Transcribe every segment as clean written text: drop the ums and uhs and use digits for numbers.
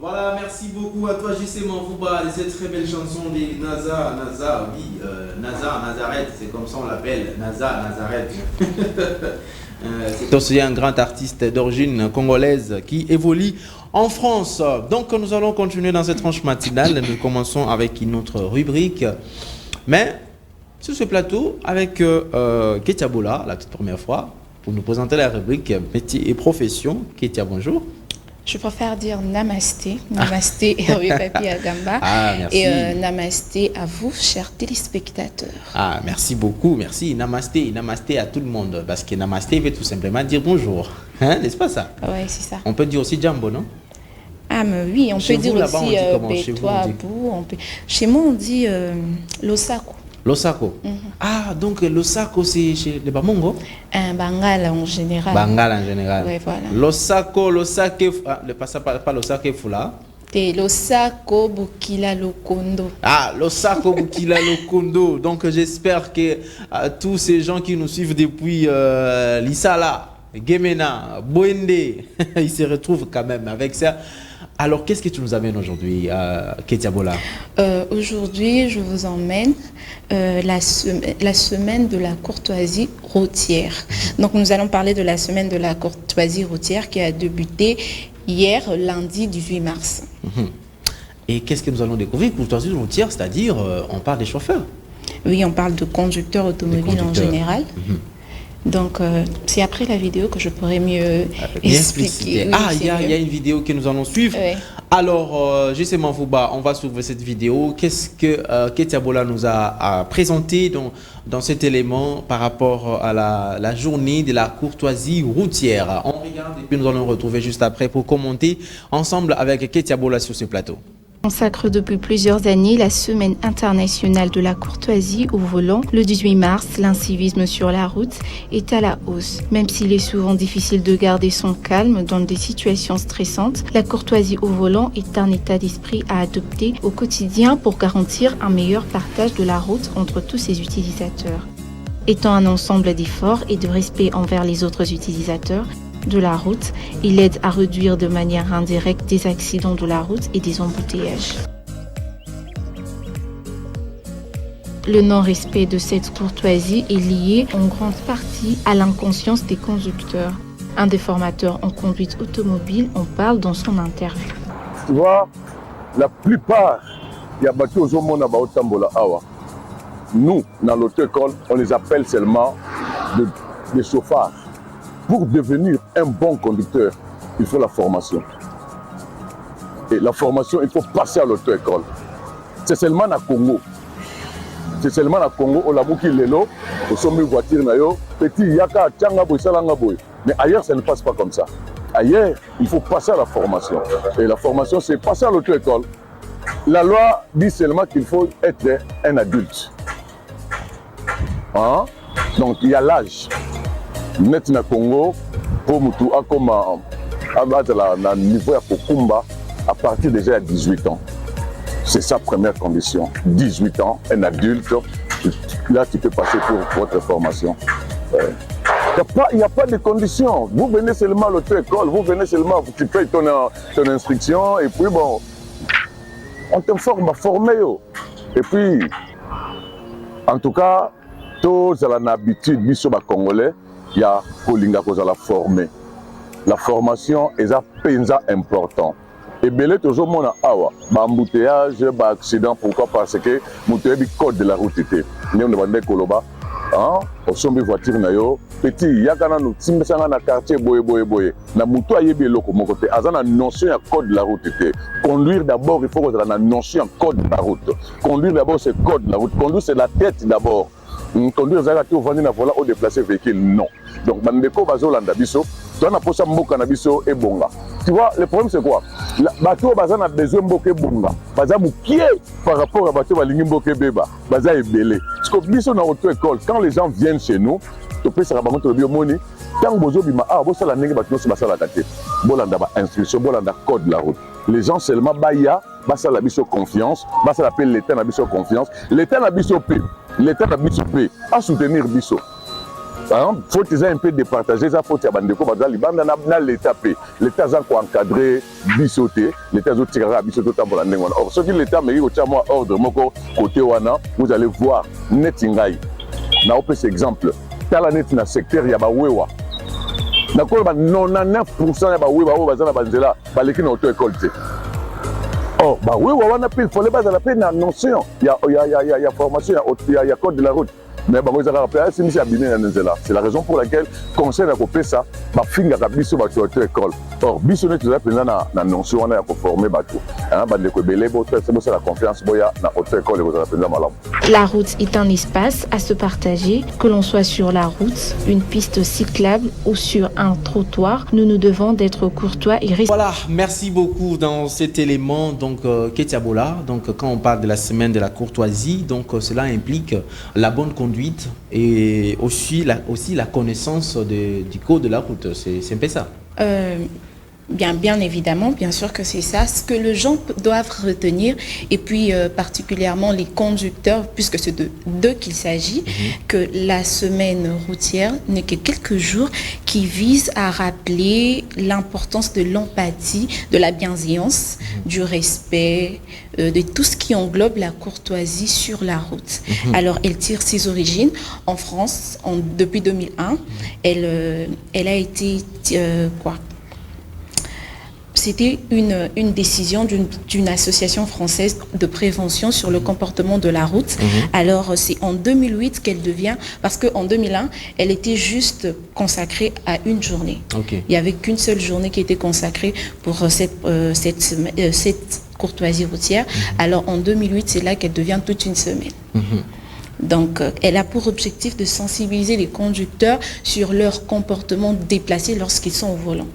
Voilà, merci beaucoup à toi, JC Manfouba, de cette très belle chanson de NASA, Nazareth, c'est comme ça on l'appelle, Nazareth. C'est aussi un grand artiste d'origine congolaise qui évolue en France. Donc nous allons continuer dans cette tranche matinale. Nous commençons avec une autre rubrique. Mais sur ce plateau, avec Ketia Bola, la toute première fois, pour nous présenter la rubrique métier et profession. Ketia, bonjour. Je préfère dire namasté. Namasté Hervé Papi Agamba. Ah, merci. Et namasté à vous, chers téléspectateurs. Ah, merci beaucoup, merci. Namasté, namasté à tout le monde. Parce que namasté veut tout simplement dire bonjour. Hein, n'est-ce pas ça? Oui, c'est ça. On peut dire aussi jambo, non? Ah, mais oui, on Chez peut dire vous, là-bas, aussi on dit comment? Chez vous, on dit... Bou. Chez moi, on dit l'osako. L'osako. Ah, donc l'osako, c'est chez les Bamongo? Un Bangala en général. Bangala en général. Oui, voilà. L'osako, l'osake, pas l'osake fula. Et l'osako bukila lokondo. Ah, l'osako bukila lokondo. Donc j'espère que tous ces gens qui nous suivent depuis Lissala, Gemena, Boende, ils se retrouvent quand même avec ça. Alors, qu'est-ce que tu nous amènes aujourd'hui, Ketia Bola? Aujourd'hui, je vous emmène la semaine de la courtoisie routière. Donc, nous allons parler de la semaine de la courtoisie routière qui a débuté hier, lundi 18 mars. Et qu'est-ce que nous allons découvrir? Courtoisie routière, c'est-à-dire, on parle des chauffeurs. Oui, on parle de conducteurs automobiles en général. Donc, c'est après la vidéo que je pourrais mieux expliquer. Oui, il y a une vidéo que nous allons suivre. Oui. Alors, JC Manfouba, on va suivre cette vidéo. Qu'est-ce que Ketia Bola nous a présenté dans cet élément par rapport à la journée de la courtoisie routière? On regarde et puis nous allons nous retrouver juste après pour commenter ensemble avec Ketia Bola sur ce plateau. Consacre depuis plusieurs années la Semaine internationale de la courtoisie au volant. Le 18 mars, l'incivisme sur la route est à la hausse. Même s'il est souvent difficile de garder son calme dans des situations stressantes, la courtoisie au volant est un état d'esprit à adopter au quotidien pour garantir un meilleur partage de la route entre tous ses utilisateurs. Étant un ensemble d'efforts et de respect envers les autres utilisateurs de la route, il aide à réduire de manière indirecte des accidents de la route et des embouteillages. Le non-respect de cette courtoisie est lié en grande partie à l'inconscience des conducteurs. Un des formateurs en conduite automobile en parle dans son interview. Tu vois, la plupart des bateaux au monde awa. Nous, dans l'auto-école, on les appelle seulement des chauffards. Pour devenir un bon conducteur, il faut la formation. Et la formation, il faut passer à l'auto-école. C'est seulement à Congo. C'est seulement à Congo, au Labouki Lelo, au sommet voiture, petit Yaka, Tchanga Boy, Salanga Boy. Mais ailleurs, ça ne passe pas comme ça. Ailleurs, il faut passer à la formation. Et la formation, c'est passer à l'auto-école. La loi dit seulement qu'il faut être un adulte. Hein? Donc, il y a l'âge. Net na Congo, pour Moutou, comme à niveau à Kokumba, à partir déjà à 18 ans. C'est sa première condition. 18 ans, un adulte, là tu peux passer pour votre formation. Il n'y a pas de conditions. Vous venez seulement à l'auto-école, vous venez seulement, tu payes ton instruction, et puis bon, on te forme à former. Et puis, en tout cas, tous à l'habitude, biso ba Congolais, il y a Kolinga qui la former. La formation est important. Et belé toujours mon awa, embouteillage, accident, pourquoi? Parce que moutoué bi code de la route était. Nous on demandait Koloba, hein, au sommet voiture na yo, petit yakana nous timbesanga na quartier boye. Na moutou ayebi loko mon côté, azana notion ya code de la route était. Conduire d'abord, il faut que la notion code de la route. Conduire d'abord c'est code de la route. Conduire c'est la tête d'abord. Conduire zaka au vendre na volant au déplacer véhicule non. Donc bandeko bazolanda biso, toi na posa mboka na biso e bonga. Tu vois, le problème c'est quoi? Bateau bazana besoin mboka e bonga. Baza moukié par rapport à bateau balingi mboka beba, baza ebelé. Parce que biso na auto école, quand les gens viennent chez nous, tu peux se rabattre le biomoni, tant bozo bima bosa la ndenge bateau se basala kate. Bolanda ba instruction, bolanda code de la route. Les gens seulement baya, basa la biso confiance, basa l'appelle l'état na biso confiance, l'état na biso paix. L'État a biso à soutenir biso. faut un peu départager ça, faut que l'État paye. L'État a encadré bisoté, l'État a tiré bisoté pour la nègre. Or, ce que l'État m'a dit, ordre, côté wana, vous allez voir, netingai. Na opé exemple, dans la net na secteur ya ba wewa. Na ko ba 99% ya ba wewa ba bazana banzela, ba leki na auto école te. Oh, bah oui, on a pris, il faut les bases à la peine, notion. Il y a formation, il y a code de la route. Mais bah, c'est la raison pour laquelle le conseil a coupé ça, bah, fin à biso bah, tu as école. Or, biso ne tu as pris na notion, on a formé bateau. Hein, bah, les belé, c'est la confiance, boya, na auto école, vous avez malam. La route est un espace à se partager, que l'on soit sur la route, une piste cyclable ou sur un trottoir. Nous devons d'être courtois et respectueux. Voilà, merci beaucoup dans cet élément. Donc, Ketia Bola, donc quand on parle de la semaine de la courtoisie, donc cela implique la bonne conduite et aussi la connaissance du code de la route. C'est un peu ça. Bien évidemment, bien sûr que c'est ça. Ce que les gens doivent retenir, et puis particulièrement les conducteurs, puisque c'est d'eux qu'il s'agit, que la semaine routière n'est que quelques jours qui visent à rappeler l'importance de l'empathie, de la bienveillance, du respect, de tout ce qui englobe la courtoisie sur la route. Alors, elle tire ses origines en France depuis 2001. Elle a été C'était une décision d'une association française de prévention sur le comportement de la route. Alors, c'est en 2008 qu'elle devient, parce qu'en 2001, elle était juste consacrée à une journée. Il n'y avait qu'une seule journée qui était consacrée pour cette courtoisie routière. Alors, en 2008, c'est là qu'elle devient toute une semaine. Donc, elle a pour objectif de sensibiliser les conducteurs sur leur comportement déplacé lorsqu'ils sont au volant.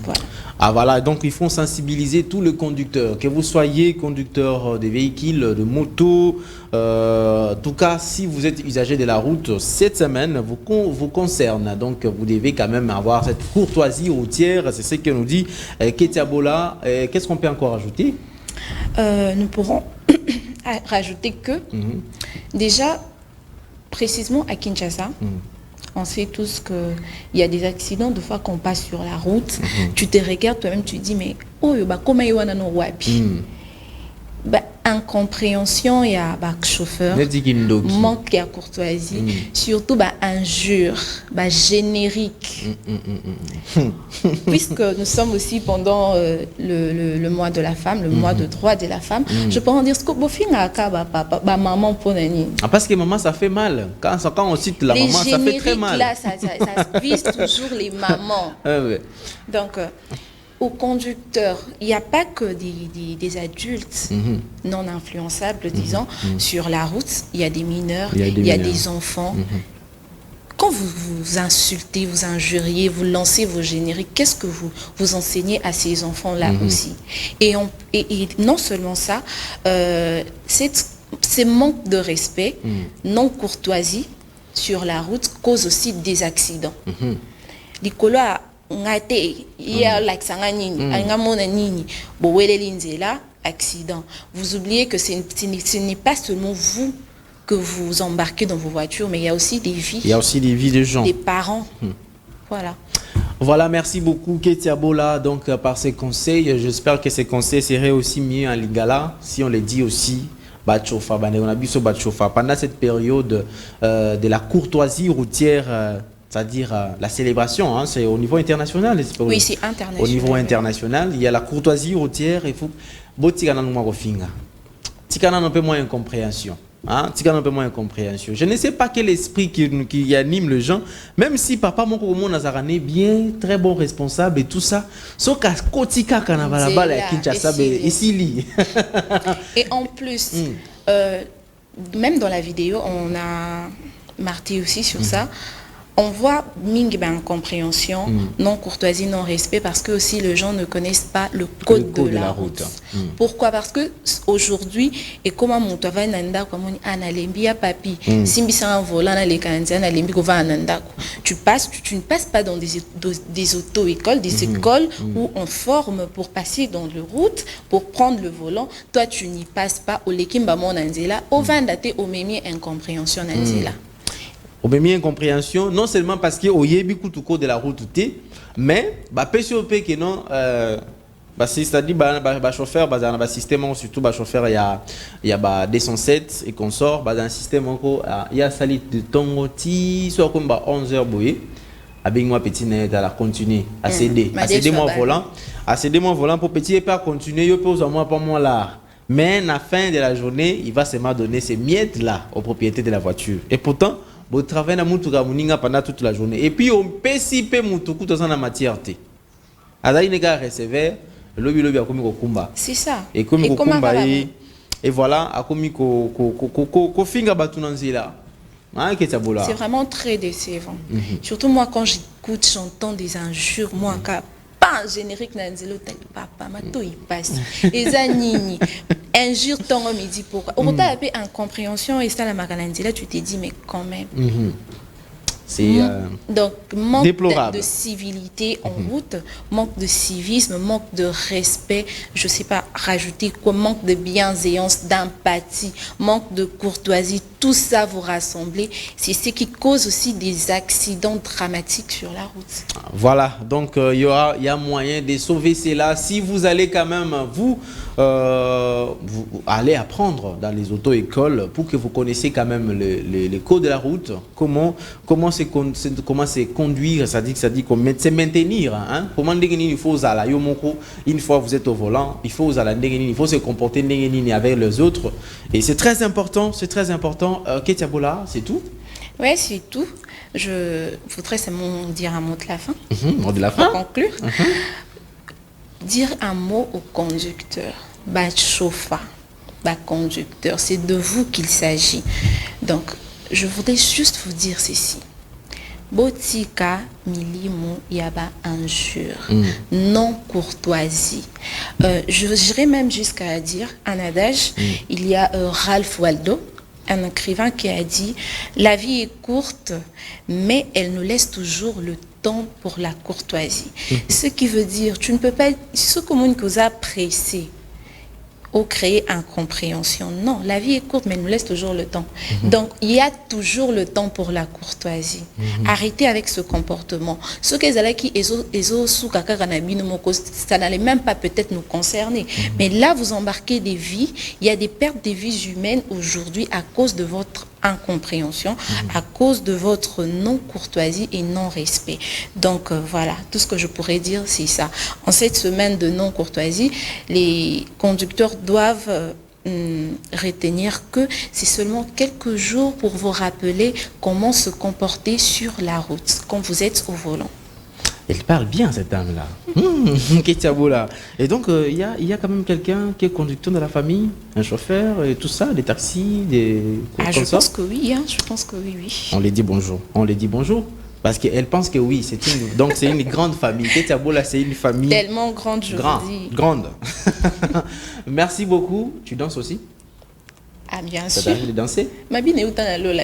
Voilà. Ah voilà, donc il faut sensibiliser tous les conducteurs, que vous soyez conducteur de véhicules, de motos, en tout cas, si vous êtes usager de la route, cette semaine vous concerne. Donc, vous devez quand même avoir cette courtoisie routière, c'est ce que nous dit Ketia Bola. Qu'est-ce qu'on peut encore ajouter? Nous pourrons rajouter que, déjà, précisément à Kinshasa, on sait tous qu'il y a des accidents de fois qu'on passe sur la route. Tu te regardes toi-même, tu te dis, mais oh, comment il y a un wapi? Incompréhension, il y a chauffeur, manque de courtoisie, surtout injure, générique. Puisque nous sommes aussi pendant le mois de la femme, le mois de droit de la femme, je peux en dire ce que maman pour Nani. Parce que maman, ça fait mal. Quand on cite la maman, ça fait très mal. Là, ça vise toujours les mamans. Donc, aux conducteurs, il n'y a pas que des adultes non influençables, disons, sur la route. Il y a des mineurs, il y a des enfants. Quand vous insultez, vous injuriez, vous lancez vos génériques, qu'est-ce que vous enseignez à ces enfants-là aussi? Et non seulement ça, ces manques de respect, non courtoisie sur la route cause aussi des accidents. Nicolas, accident. Vous oubliez que ce n'est pas seulement vous que vous embarquez dans vos voitures, mais il y a aussi des vies. Il y a aussi des vies de gens. Des parents. Voilà. Voilà, merci beaucoup Ketia Bola donc par ces conseils. J'espère que ces conseils seraient aussi mieux en Lingala si on les dit aussi. Pendant cette période de la courtoisie routière, c'est-à-dire la célébration, hein, c'est au niveau international. Oui, c'est international. Au niveau international, il y a la courtoisie routière. Il faut un peu moins incompréhension. Je ne sais pas quel esprit qui anime les gens, même si papa mon Nazarané bien très bon responsable et tout ça. Et en plus, même dans la vidéo, on a marqué aussi sur ça. On voit incompréhension, non courtoisie, non respect, parce que aussi les gens ne connaissent pas le code de la route. Pourquoi? Parce que aujourd'hui, et comment mon travail nanda comme on analembia papi, simbisa un volant na lekanzia na lembi gova ananda. Tu ne passes pas dans des auto-écoles, des écoles où on forme pour passer dans le route, pour prendre le volant. Toi, tu n'y passes pas au lekimba mon nanzela, au vandate au memi incompréhension nanzela. Au même incompréhension, non seulement parce que au yebi kutuko de la route T, mais bah PCOP que non c'est-à-dire bah chauffeur bah dans le système surtout bah chauffeur il y a bah 207 et consort bah dans le système encore il y a salit de tongoti soit comme bah 11h boyé avec moi petit net à la continuer à céder moi volant pour petit et pas continuer yo pose moi pas moi là. Mais à la fin de la journée, il va seulement donner ces miettes-là aux propriétaires de la voiture. Et pourtant, vous travaillez dans Moutoura pendant toute la journée. Et puis, on peut si peu Moutoukou dans la matière. Alors, il y a un receveur, lobby a commis au combat. C'est ça. Et comme au combat, et voilà, a commis au finger batunanzila. C'est vraiment très décevant. Surtout moi, quand j'écoute, j'entends des injures, moi, pas générique nanzelo papa mato il passe et zanini injure ton homme il dit pourquoi on t'a appelé incompréhension et ça la magananzela tu t'es dit mais quand même c'est donc manque déplorable de civilité en route, manque de civisme, manque de respect, je sais pas rajouter quoi, manque de bienveillance, d'empathie, manque de courtoisie, tout ça vous rassemblez, c'est ce qui cause aussi des accidents dramatiques sur la route. Voilà, donc il y a moyen de sauver cela si vous allez quand même vous allez apprendre dans les auto-écoles pour que vous connaissiez quand même les codes de la route, comment c'est conduire, ça dit comment c'est maintenir, hein? Comment il faut une fois vous êtes au volant, il faut se comporter avec les autres et c'est très important. Ketiabola, c'est tout? Oui, c'est tout. Je voudrais seulement dire un mot de la fin. Mot de la fin. Pour conclure. Dire un mot au conducteur. Bah, chauffeur, bah, conducteur, c'est de vous qu'il s'agit. Donc, je voudrais juste vous dire ceci. Botika milimo yaba injure, non courtoisie. J'irais même jusqu'à dire un adage. Il y a Ralph Waldo, un écrivain qui a dit la vie est courte, mais elle nous laisse toujours le temps pour la courtoisie. Ce qui veut dire tu ne peux pas ce commun que vous appréciez ou créer incompréhension. Non, la vie est courte, mais elle nous laisse toujours le temps. Donc, il y a toujours le temps pour la courtoisie. Arrêtez avec ce comportement. Ce que ça n'allait même pas peut-être nous concerner. Mais là, vous embarquez des vies. Il y a des pertes de vies humaines aujourd'hui à cause de votre incompréhension, à cause de votre non-courtoisie et non-respect. Donc, voilà, tout ce que je pourrais dire, c'est ça. En cette semaine de non-courtoisie, les conducteurs doivent retenir que c'est seulement quelques jours pour vous rappeler comment se comporter sur la route quand vous êtes au volant. Elle parle bien, cette dame-là. Et donc, il y a quand même quelqu'un qui est conducteur de la famille, un chauffeur, et tout ça, des taxis, des... je pense que oui, hein, je pense que oui, oui. On les dit bonjour. Parce qu'elle pense que oui, donc c'est une grande famille. Ketiabola, c'est une famille... Tellement grande, je vous dis. Grande. Merci beaucoup. Tu danses aussi? Ah, bien sûr. Ça t'arrive de danser? Ma bine est où t'as la lola,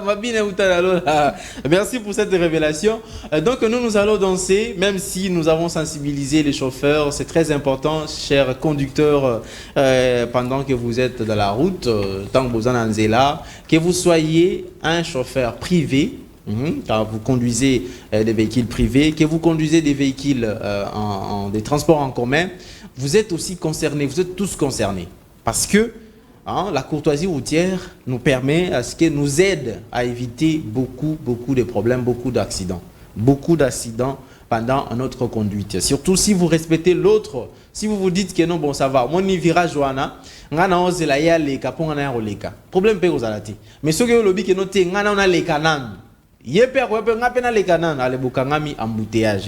Ma bine est où t'as la lola. Merci pour cette révélation. Donc nous allons danser, même si nous avons sensibilisé les chauffeurs. C'est très important, chers conducteurs, pendant que vous êtes dans la route, tant que vous en êtes là, que vous soyez un chauffeur privé. Quand vous conduisez des véhicules privés, que vous conduisez des véhicules des transports en commun, vous êtes aussi concernés, vous êtes tous concernés. Parce que la courtoisie routière nous permet, nous aide à éviter beaucoup de problèmes, beaucoup d'accidents pendant notre conduite. Surtout si vous respectez l'autre, si vous vous dites que non, bon ça va, mon virage Joana, ngana ozela ya leka po ngana ya roleka. Problème pe ozalati. Mais ce que lobi que noté ngana on a les canans. Et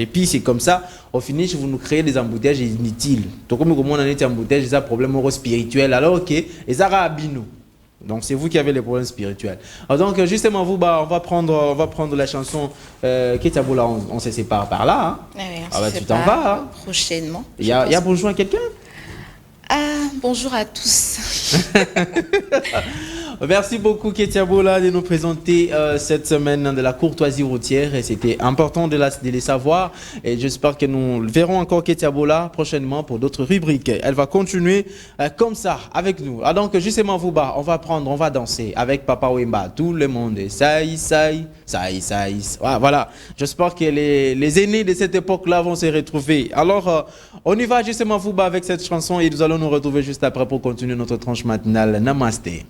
puis c'est comme ça, au finish, vous nous créez des embouteillages inutiles. Donc comme on a des embouteillages, c'est un problème spirituel. Alors que donc c'est vous qui avez les problèmes spirituels. Alors, donc justement, on va prendre la chanson Ketiabola, on se sépare par là. Hein. Tu t'en vas. Hein. Prochainement. Il y a bonjour à quelqu'un? Bonjour à tous. Merci beaucoup Ketia Bola de nous présenter cette semaine de la courtoisie routière. Et c'était important de les savoir. Et j'espère que nous verrons encore Ketia Bola prochainement pour d'autres rubriques. Elle va continuer comme ça avec nous. Ah donc justement Vouba, on va danser avec Papa Wemba. Tout le monde est saï. Voilà. J'espère que les aînés de cette époque-là vont se retrouver. Alors on y va justement Vouba avec cette chanson et nous allons nous retrouver juste après pour continuer notre tranche matinale. Namasté.